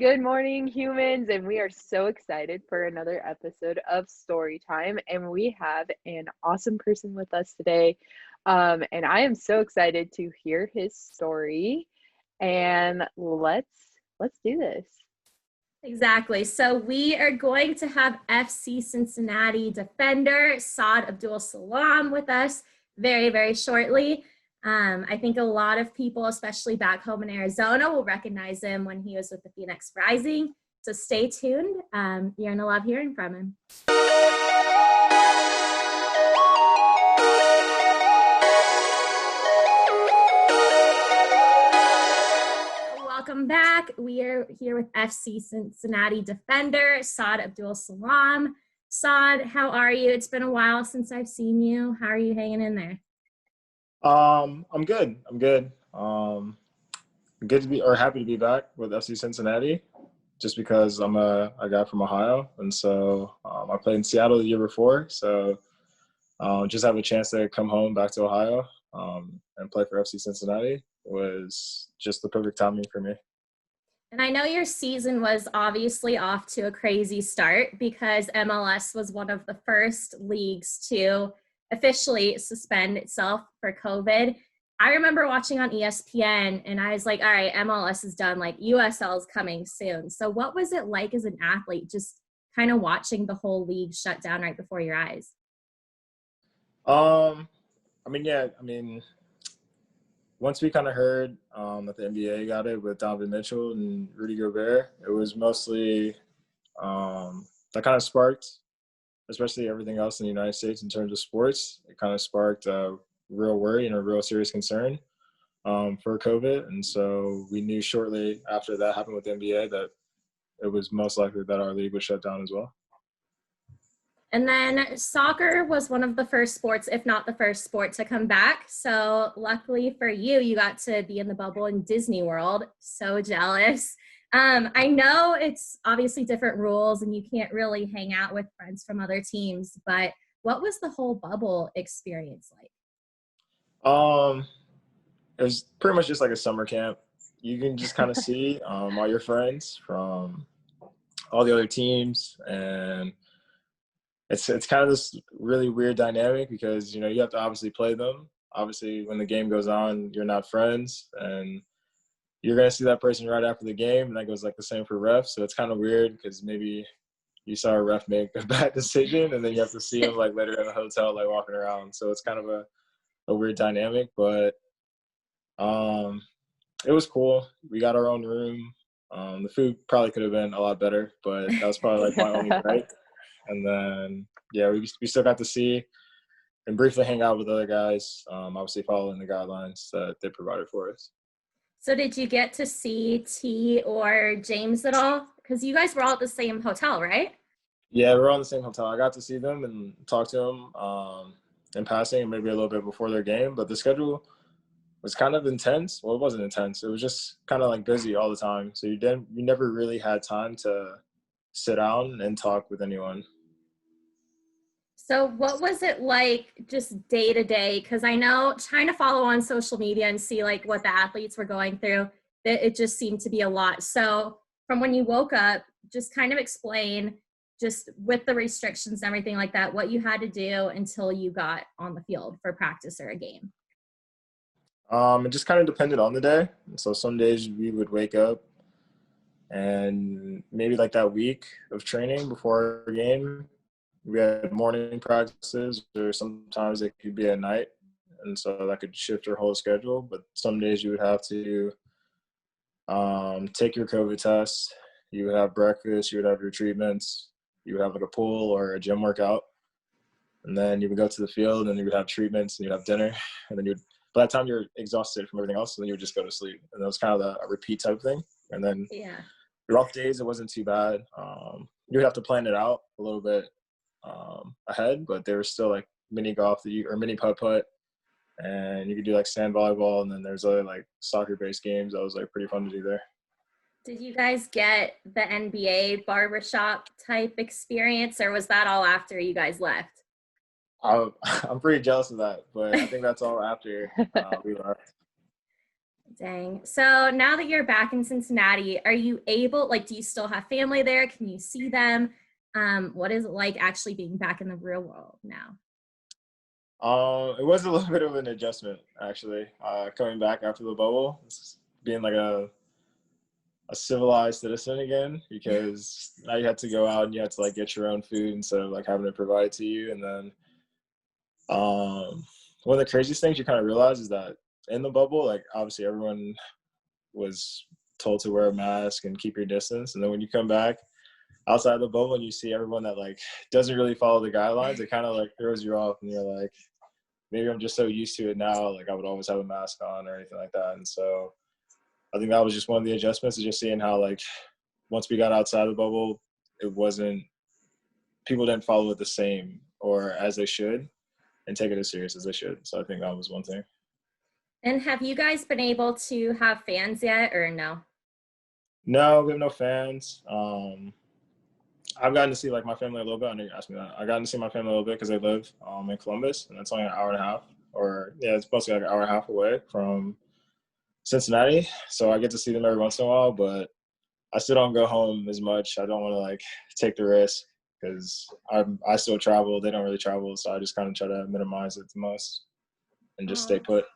Good morning, humans, and we are so excited for another episode of Story Time. And we have an awesome person with us today. And I am so excited to hear his story. And let's do this. Exactly. So we are going to have FC Cincinnati Defender Saad Abdul-Salaam with us very, very shortly. I think a lot of people, especially back home in Arizona, will recognize him when he was with the Phoenix Rising. So stay tuned. You're going to love hearing from him. Welcome back. We are here with FC Cincinnati Defender Saad Abdul-Salaam. Saad, how are you? It's been a while since I've seen you. How are you hanging in there? I'm good. Good to be happy to be back with FC Cincinnati, just because I'm a guy from Ohio, and so I played in Seattle the year before, so just have a chance to come home back to Ohio and play for FC Cincinnati was just the perfect timing for me. And I know your season was obviously off to a crazy start because MLS was one of the first leagues to officially suspend itself for COVID. I remember watching on ESPN and I was like, all right, MLS is done, like USL is coming soon. So what was it like as an athlete, just kind of watching the whole league shut down right before your eyes? Once we kind of heard that the NBA got it with Donovan Mitchell and Rudy Gobert, it was mostly that kind of sparked, especially everything else in the United States in terms of sports. It kind of sparked a real worry and a real serious concern for COVID. And so we knew shortly after that happened with the NBA that it was most likely that our league would shut down as well. And then soccer was one of the first sports, if not the first sport, to come back. So luckily for you, you got to be in the bubble in Disney World. So jealous. I know it's obviously different rules and you can't really hang out with friends from other teams, but what was the whole bubble experience like? It was pretty much just like a summer camp. You can just kind of see all your friends from all the other teams, and it's kind of this really weird dynamic because, you know, you have to obviously play them. Obviously, when the game goes on, you're not friends, and you're going to see that person right after the game, and that goes like the same for refs. So it's kind of weird because maybe you saw a ref make a bad decision, and then you have to see him like later in the hotel, like walking around. So it's kind of a weird dynamic, but it was cool. We got our own room. The food probably could have been a lot better, but that was probably like my only gripe. And then, yeah, we still got to see and briefly hang out with other guys, obviously following the guidelines that they provided for us. So did you get to see T or James at all? Because you guys were all at the same hotel, right? Yeah, we're all in the same hotel. I got to see them and talk to them in passing, maybe a little bit before their game. But the schedule was kind of intense. Well, it wasn't intense. It was just kind of like busy all the time. So you never really had time to sit down and talk with anyone. So what was it like just day to day? Because I know trying to follow on social media and see like what the athletes were going through, it just seemed to be a lot. So from when you woke up, just kind of explain just with the restrictions and everything like that, what you had to do until you got on the field for practice or a game. It just kind of depended on the day. So some days we would wake up and maybe like that week of training before our game, we had morning practices, or sometimes it could be at night. And so that could shift your whole schedule. But some days you would have to take your COVID test. You would have breakfast. You would have your treatments. You would have like a pool or a gym workout. And then you would go to the field and you would have treatments and you'd have dinner. And then by that time you're exhausted from everything else, and then you would just go to sleep. And that was kind of a repeat type thing. And then the rough days, it wasn't too bad. You would have to plan it out a little bit ahead, but there was still like mini golf or mini putt, and you could do like sand volleyball, and then there's other like soccer based games that was like pretty fun to do there. Did you guys get the NBA barbershop type experience, or was that all after you guys left? I'm pretty jealous of that, but I think that's all after we left. Dang. So now that you're back in Cincinnati, are you able, like, do you still have family there? Can you see them? What is it like actually being back in the real world now? It was a little bit of an adjustment actually. Coming back after the bubble, being like a civilized citizen again, because now you had to go out and you had to like get your own food instead of like having it provided to you. And then one of the craziest things you kind of realize is that in the bubble, like obviously everyone was told to wear a mask and keep your distance. And then when you come back outside the bubble and you see everyone that like doesn't really follow the guidelines, it kind of like throws you off and you're like, maybe I'm just so used to it now. Like I would always have a mask on or anything like that. And so I think that was just one of the adjustments, is just seeing how like once we got outside the bubble, it wasn't, people didn't follow it the same or as they should and take it as serious as they should. So I think that was one thing. And have you guys been able to have fans yet or no? No, we have no fans. I've gotten to see like my family a little bit. I know you asked me that. I gotten to see my family a little bit because they live in Columbus, and that's only an hour and a half, or yeah, it's mostly like an hour and a half away from Cincinnati. So I get to see them every once in a while, but I still don't go home as much. I don't want to like take the risk because I still travel. They don't really travel, so I just kind of try to minimize it the most and just stay put.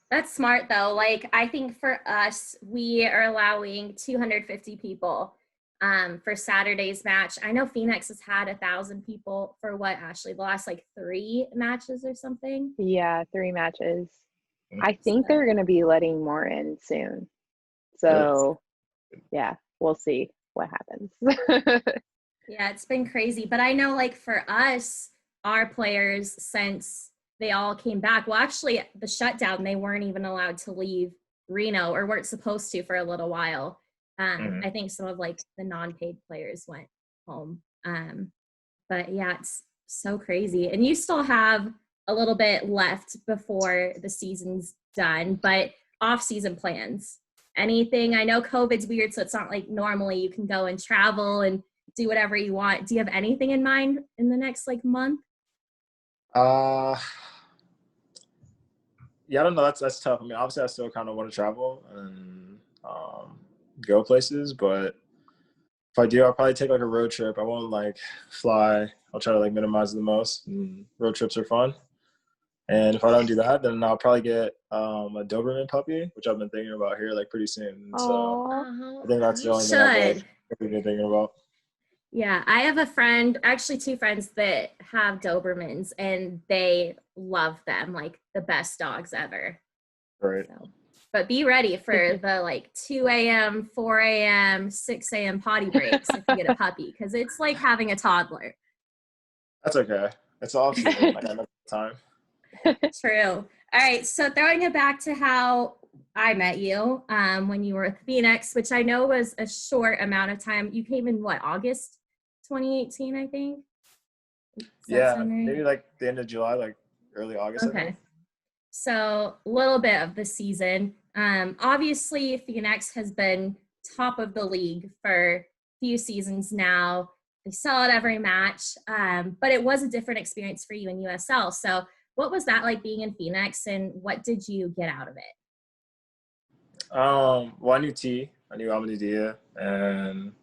That's smart though. Like I think for us, we are allowing 250 people for Saturday's match. I know Phoenix has had 1,000 people for what, Ashley? The last like 3 matches or something? Yeah, 3 matches. I think they're going to be letting more in soon. So, yeah, we'll see what happens. Yeah, it's been crazy. But I know like for us, our players, since they all came back, well, actually the shutdown, they weren't even allowed to leave Reno or weren't supposed to for a little while. I think some of like the non-paid players went home. But yeah, it's so crazy. And you still have a little bit left before the season's done, but off-season plans, anything? I know COVID's weird, so it's not like normally you can go and travel and do whatever you want. Do you have anything in mind in the next like month? Yeah, I don't know. That's tough. I mean, obviously, I still kind of want to travel and go places, but if I do, I'll probably take like a road trip. I won't like fly. I'll try to like minimize it the most. And road trips are fun. And if I don't do that, then I'll probably get a Doberman puppy, which I've been thinking about here like pretty soon. So I think that's the only thing I've like been thinking about. Yeah, I have a friend, actually 2 friends that have Dobermans, and they love them, like the best dogs ever. Right. So, but be ready for the like 2 a.m., 4 a.m., 6 a.m. potty breaks if you get a puppy, because it's like having a toddler. That's okay. It's off season. I got enough time. True. All right, so throwing it back to how I met you when you were with Phoenix, which I know was a short amount of time. You came in what, August 2018, I think? Yeah, maybe like the end of July, like early August. Okay. So a little bit of the season. Obviously, Phoenix has been top of the league for a few seasons now. They sell out every match, but it was a different experience for you in USL. So what was that like being in Phoenix, and what did you get out of it? Well, I knew T. I knew Amadidia, and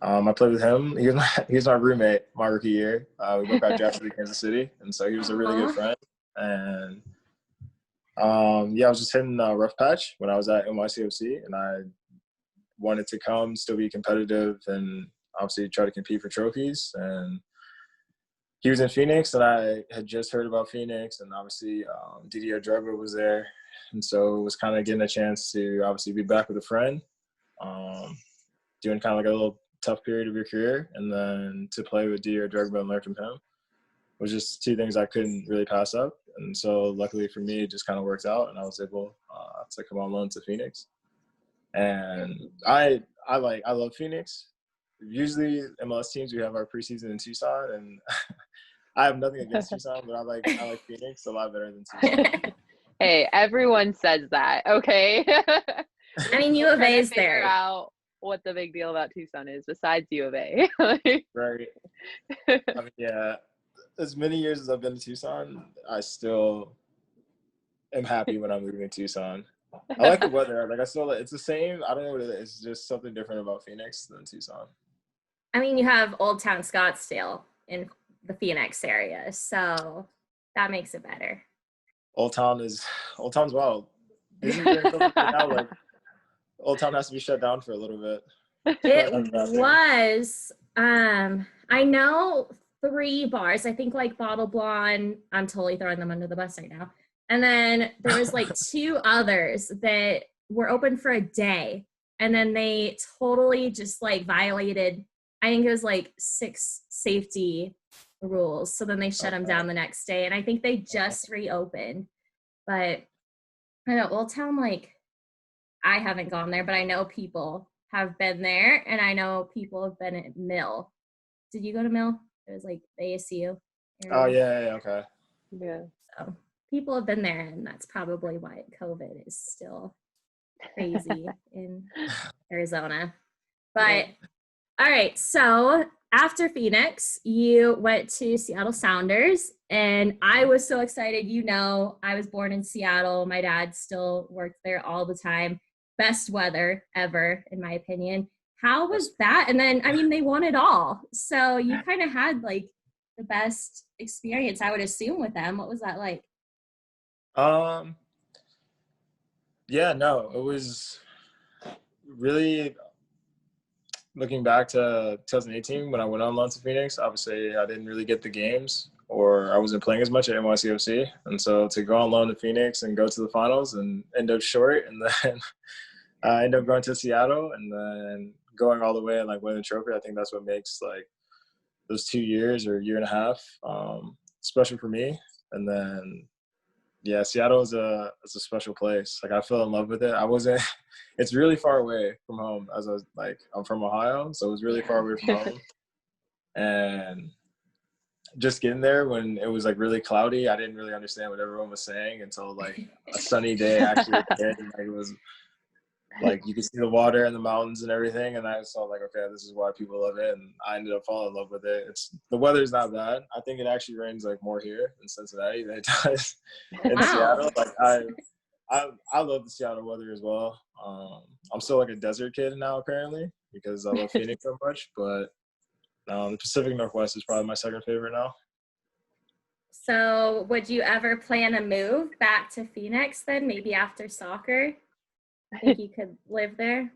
I played with him. He was my roommate my rookie year. We both got drafted to Kansas City, and so he was a really good friend. And yeah, I was just hitting a rough patch when I was at NYCFC, and I wanted to come, still be competitive, and obviously try to compete for trophies. And he was in Phoenix, and I had just heard about Phoenix, and obviously Didier Drogba was there. And so it was kind of getting a chance to obviously be back with a friend, doing kind of like a little tough period of your career, and then to play with Didier Drogba and learn from him was just 2 things I couldn't really pass up. And so luckily for me, it just kind of worked out, and I was able to come on loan to Phoenix. And I love Phoenix. Usually MLS teams, we have our preseason in Tucson, and I have nothing against Tucson, but I like Phoenix a lot better than Tucson. Hey, everyone says that, okay? I mean, U of A is there. Figure out what the big deal about Tucson is besides U of A. Right. I mean, yeah, as many years as I've been to Tucson, I still am happy when I'm leaving Tucson. I like the weather. Like I still like, it's the same. I don't know what it is. It's just something different about Phoenix than Tucson. I mean, you have Old Town Scottsdale in the Phoenix area, so that makes it better. Old Town's wild. Isn't during COVID right now, like Old Town has to be shut down for a little bit. It was. I know 3 bars. I think like Bottle Blonde. I'm totally throwing them under the bus right now. And then there was like 2 others that were open for a day, and then they totally just like violated. I think it was like 6 safety rules. So then they shut them down the next day, and I think they just reopened. But I know Old Town, like, I haven't gone there, but I know people have been there, and I know people have been at Mill. Did you go to Mill? It was like the ASU area. Oh yeah, okay. Yeah. So people have been there, and that's probably why COVID is still crazy in Arizona. But all right, so after Phoenix, you went to Seattle Sounders, and I was so excited. You know, I was born in Seattle. My dad still worked there all the time. Best weather ever, in my opinion. How was that? And then, I mean, they won it all. So you kind of had like the best experience, I would assume, with them. What was that like? Yeah, no, it was really, looking back to 2018 when I went on loan to Phoenix. Obviously, I didn't really get the games, or I wasn't playing as much at NYCFC. And so to go on loan to Phoenix and go to the finals and end up short, and then I end up going to Seattle and then going all the way and like winning the trophy, I think that's what makes like those 2 years or year and a half special for me. And then yeah, Seattle is a special place. Like I fell in love with it. I wasn't. It's really far away from home. As I was like, I'm from Ohio, so it was really far away from home. And just getting there when it was like really cloudy, I didn't really understand what everyone was saying until like a sunny day actually hit, and like it was like you could see the water and the mountains and everything, and I saw like, okay, this is why people love it, and I ended up falling in love with it. The weather's not bad. I think it actually rains like more here in Cincinnati than it does in Seattle. Like I love the Seattle weather as well. I'm still like a desert kid now apparently because I love Phoenix so much, but the Pacific Northwest is probably my second favorite now. So would you ever plan a move back to Phoenix then, maybe after soccer? Think you could live there?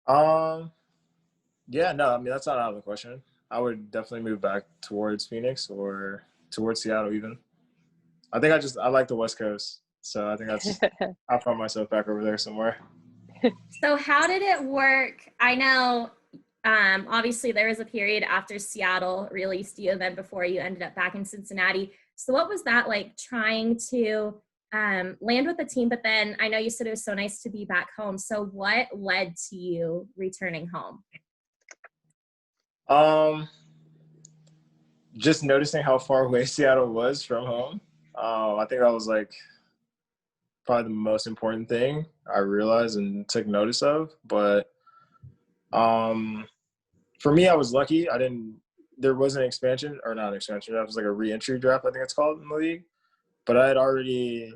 Yeah, no, I mean, that's not out of the question. I would definitely move back towards Phoenix or towards Seattle even. I think I like the West Coast. So I think I found myself back over there somewhere. So how did it work? I know, obviously there was a period after Seattle released you and then before you ended up back in Cincinnati. So what was that like, trying to land with the team, but then I know you said it was so nice to be back home. So what led to you returning home? Just noticing how far away Seattle was from home. I think that was like probably the most important thing I realized and took notice of. But for me, I was lucky. There was an expansion, or not an expansion. That was like a re-entry draft, I think it's called in the league. But I had already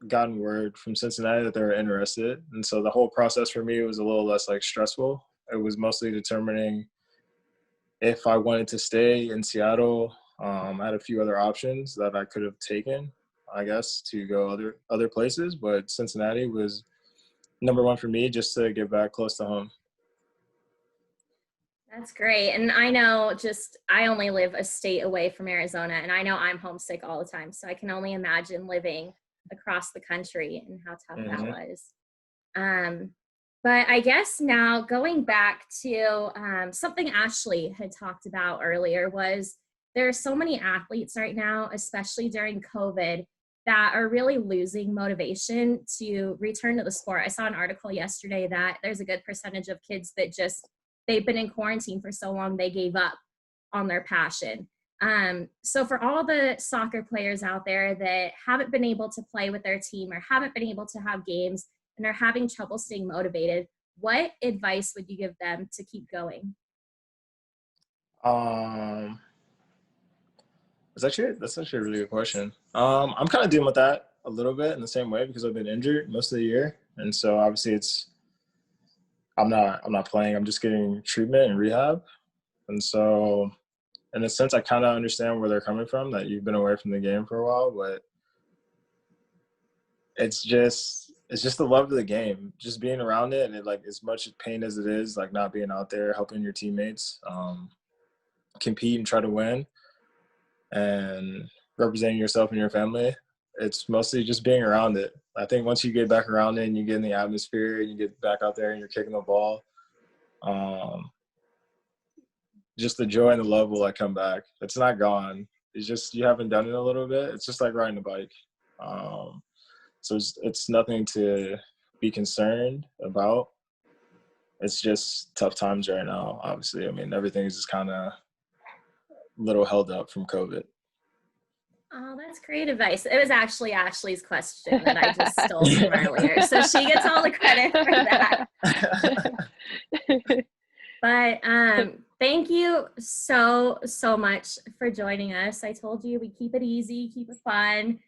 gotten word from Cincinnati that they were interested. And so the whole process for me was a little less like stressful. It was mostly determining if I wanted to stay in Seattle. I had a few other options that I could have taken, I guess, to go other places. But Cincinnati was number one for me just to get back close to home. That's great. And I know I only live a state away from Arizona, and I know I'm homesick all the time. So I can only imagine living across the country and how tough that was. But I guess now going back to something Ashley had talked about earlier was there are so many athletes right now, especially during COVID, that are really losing motivation to return to the sport. I saw an article yesterday that there's a good percentage of kids that they've been in quarantine for so long, they gave up on their passion. So for all the soccer players out there that haven't been able to play with their team or haven't been able to have games and are having trouble staying motivated, what advice would you give them to keep going? That's actually a really good question. I'm kind of dealing with that a little bit in the same way because I've been injured most of the year. And so obviously I'm not playing. I'm just getting treatment and rehab. And so in a sense, I kind of understand where they're coming from, that you've been away from the game for a while, but it's just the love of the game, just being around it. And it, like, as much pain as it is, like, not being out there, helping your teammates compete and try to win and representing yourself and your family, it's mostly just being around it. I think once you get back around it and you get in the atmosphere and you get back out there and you're kicking the ball, just the joy and the love will, like, come back. It's not gone. It's just you haven't done it a little bit. It's just like riding a bike. So it's nothing to be concerned about. It's just tough times right now, obviously. I mean, everything is just kind of a little held up from COVID. Oh, that's great advice. It was actually Ashley's question that I just stole from earlier. So she gets all the credit for that. But thank you so much for joining us. I told you we keep it easy, keep it fun.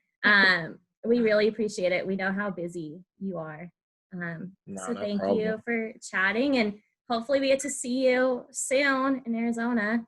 We really appreciate it. We know how busy you are. So thank you for chatting, and hopefully we get to see you soon in Arizona.